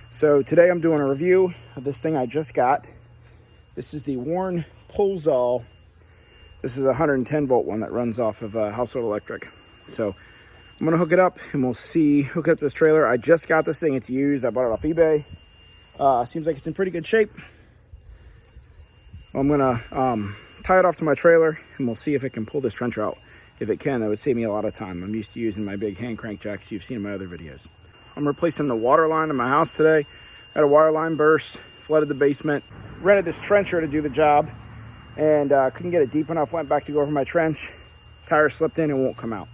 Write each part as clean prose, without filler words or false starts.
So today I'm doing a review of this thing I just got. This is the Warren pullzall. This is a 110 volt one that runs off of household electric. So I'm gonna hook it up and we'll see, hook up this trailer. I just got this thing, it's used. I bought it off eBay. Seems like it's in pretty good shape. I'm gonna tie it off to my trailer and we'll see if it can pull this trencher out. If it can, that would save me a lot of time. I'm used to using my big hand crank jacks you've seen in my other videos. I'm replacing the water line in my house today. I had a water line burst, flooded the basement, rented this trencher to do the job, and couldn't get it deep enough. Went back to go over my trench, tire slipped in and won't come out.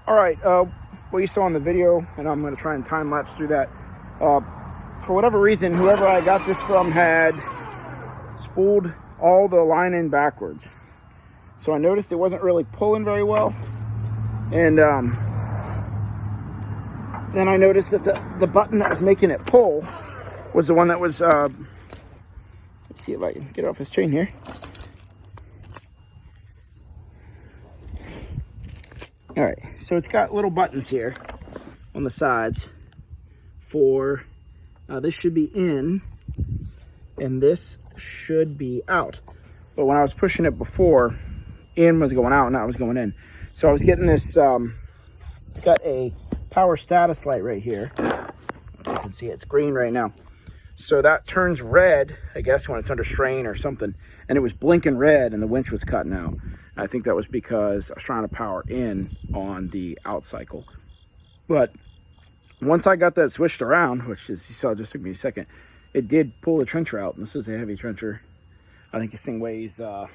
All right, what you saw in the video, and I'm going to try and time lapse through that. For whatever reason, whoever I got this from had spooled all the line in backwards. So I noticed it wasn't really pulling very well. And then I noticed that the button that was making it pull was the one that was, let's see if I can get it off this chain here. All right, so it's got little buttons here on the sides for, this should be in and this should be out. But when I was pushing it before, in was going out and out was going in. So I was getting this, it's got a power status light right here. As you can see, it's green right now. So that turns red, I guess, when it's under strain or something. And it was blinking red and the winch was cutting out. I think that was because I was trying to power in on the out cycle. But once I got that switched around, which is, you saw, it just took me a second, it did pull the trencher out. And this is a heavy trencher. I think this thing weighs, I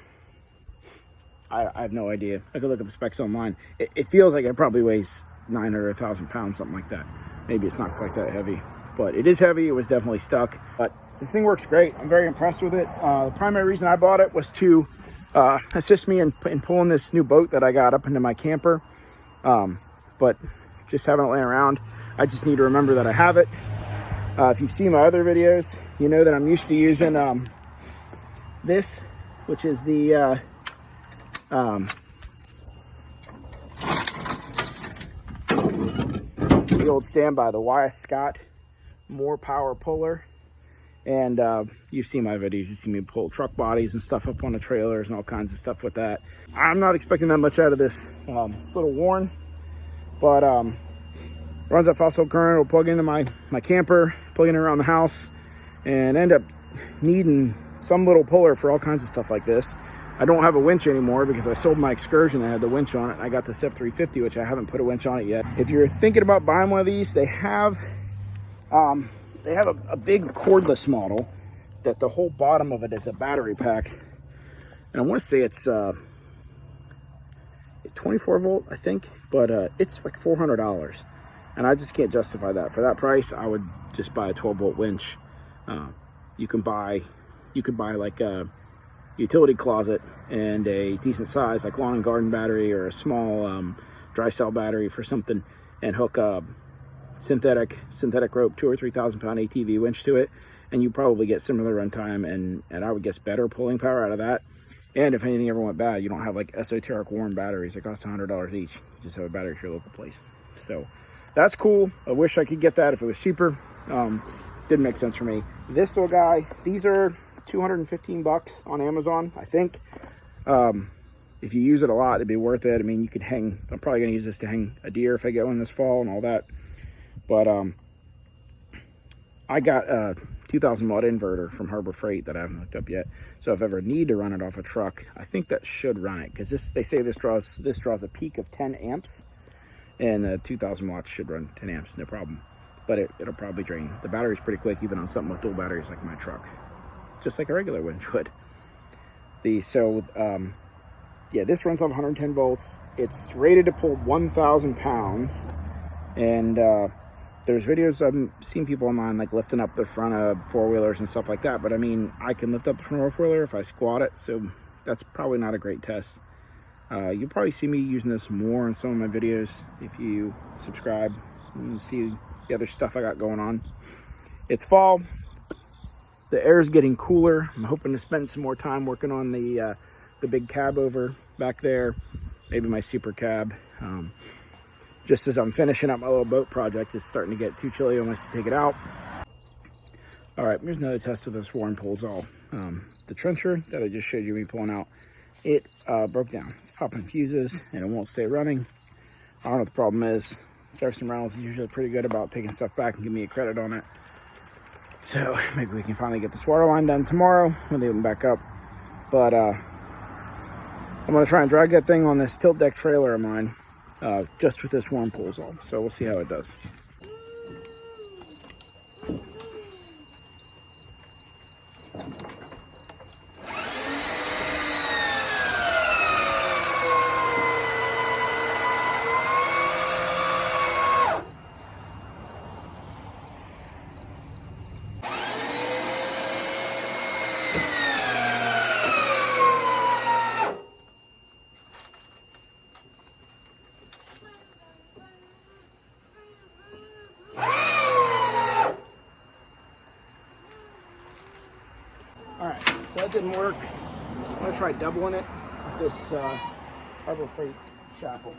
have no idea. I could look at the specs online. It feels like it probably weighs 900 or 1,000 pounds, something like that. Maybe it's not quite that heavy, but it is heavy. It was definitely stuck, but this thing works great. I'm very impressed with it. The primary reason I bought it was to assist me in pulling this new boat that I got up into my camper. But just having it laying around, I just need to remember that I have it. If you've seen my other videos, you know that I'm used to using this, which is the old standby, the YS Scott more power puller. And you've seen my videos, you've seen me pull truck bodies and stuff up on the trailers and all kinds of stuff with that. I'm not expecting that much out of this. It's a little worn, but runs off household current. It'll plug into my camper, plug it around the house, and end up needing some little puller for all kinds of stuff like this. I don't have a winch anymore because I sold my Excursion that had the winch on it. And I got this F350, which I haven't put a winch on it yet. If you're thinking about buying one of these, they have a big cordless model that the whole bottom of it is a battery pack. And I want to say it's 24 volt, I think, but it's like $400. And I just can't justify that. For that price, I would just buy a 12 volt winch. You could buy like a utility closet and a decent size, like lawn and garden battery or a small dry cell battery for something, and hook up synthetic rope, 2,000 or 3,000 pound ATV winch to it, and you probably get similar runtime and I would guess better pulling power out of that. And if anything ever went bad, you don't have like esoteric Warren batteries that cost $100 each. You just have a battery at your local place. So that's cool. I wish I could get that if it was cheaper. Didn't make sense for me. This little guy, these are 215 bucks on Amazon, I think. If you use it a lot, it'd be worth it. I mean, you could hang, I'm probably gonna use this to hang a deer if I get one this fall and all that. But I got a 2000 watt inverter from Harbor Freight that I haven't hooked up yet. So if I ever need to run it off a truck, I think that should run it, because they say this draws a peak of 10 amps, and the 2000 watts should run 10 amps, no problem. but it'll probably drain. The battery's pretty quick, even on something with dual batteries like my truck, just like a regular winch would. Yeah, this runs off 110 volts. It's rated to pull 1,000 pounds. And there's videos I've seen people online like lifting up the front of four-wheelers and stuff like that. But I mean, I can lift up the front of a four-wheeler if I squat it. So that's probably not a great test. You'll probably see me using this more in some of my videos if you subscribe and see the other stuff I got going on. It's fall. The air is getting cooler. I'm hoping to spend some more time working on the big cab over back there, maybe my super cab. Just as I'm finishing up my little boat project, it's starting to get too chilly almost to take it out. All right, here's another test of this Warren pulzall. The trencher that I just showed you me pulling out, it broke down. It's popping fuses and it won't stay running. I don't know what the problem is. Jefferson Reynolds is usually pretty good about taking stuff back and giving me a credit on it. So maybe we can finally get this water line done tomorrow when they open back up. But I'm gonna try and drag that thing on this tilt deck trailer of mine, just with this Warren pulzall. So we'll see how it does. Alright, so that didn't work. I'm going to try doubling it with this Harbor Freight shackle.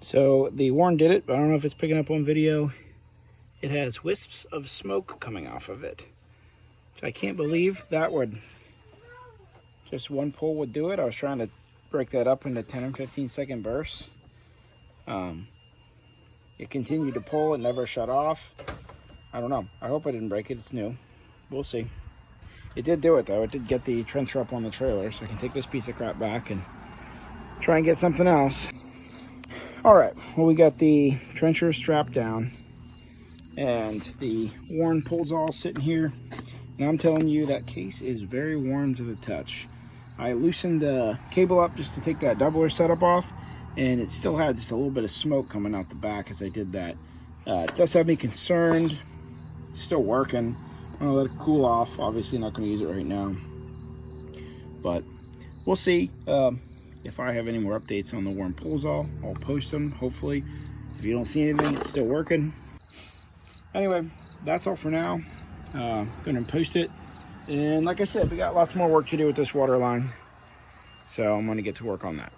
So the Warren did it, but I don't know if it's picking up on video. It has wisps of smoke coming off of it. I can't believe that would, just one pull would do it. I was trying to break that up into 10 and 15 second bursts. It continued to pull, it never shut off. I don't know. I hope I didn't break it. It's new. We'll see. It did do it though. It did get the trencher up on the trailer, so I can take this piece of crap back and try and get something else. All right, well, we got the trencher strapped down and the worn pulzall sitting here. And I'm telling you, that case is very warm to the touch. I loosened the cable up just to take that doubler setup off, and it still had just a little bit of smoke coming out the back as I did that. It does have me concerned. It's still working. I'm gonna let it cool off. Obviously not gonna use it right now, but we'll see. If I have any more updates on the worm pulzall, I'll post them, hopefully. If you don't see anything, it's still working. Anyway, that's all for now. Gonna post it. And like I said, we got lots more work to do with this water line. So I'm gonna get to work on that.